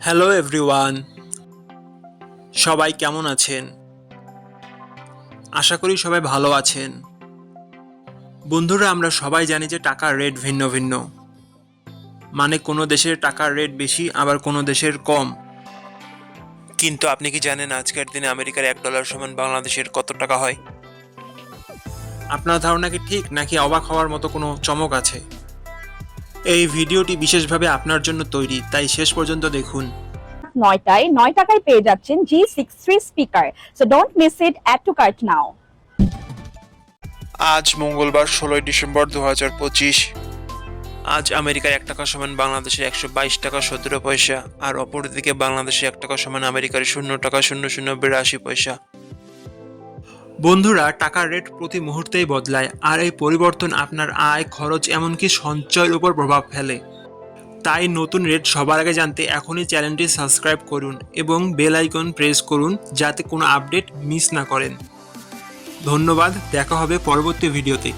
Hello everyone, সবাই কেমন আছেন? আশা করি সবাই ভালো আছেন। বন্ধুরা, আমরা সবাই জানি যে টাকার রেট ভিন্ন ভিন্ন। মানে কোনো দেশের টাকার রেট বেশি, আবার কোনো দেশের কম। কিন্তু আপনি কি জানেন আজকের দিনে আমেরিকার $1 সমান বাংলাদেশের কত টাকা হয়? আপনার ধারণা কি ঠিক, নাকি অবাক হওয়ার মতো কোনো চমক আছে? এই ভিডিওটি বিশেষভাবে আপনার জন্য তৈরি, তাই শেষ পর্যন্ত দেখুন। 9টায় 9 টাকায় পেয়ে যাচ্ছেন G63 speaker. So don't miss it, add to cart now. আজ মঙ্গলবার 16 ডিসেম্বর 2025। আজ আমেরিকার $1 সমান বাংলাদেশের 122 টাকা 17 পয়সা, আর অপরদিকে বাংলাদেশে $1 সমান আমেরিকার $0.0082 বন্ধুরা, টাকার রেট প্রতি মুহূর্তেই বদলায়, আর এই পরিবর্তন আপনার আয়, খরচ, এমনকি সঞ্চয়ের উপর প্রভাব ফেলে। তাই নতুন রেট সবার আগে জানতে এখনই চ্যানেলটি সাবস্ক্রাইব করুন এবং বেল আইকন প্রেস করুন, যাতে কোনো আপডেট মিস না করেন। ধন্যবাদ, দেখা হবে পরবর্তী ভিডিওতে।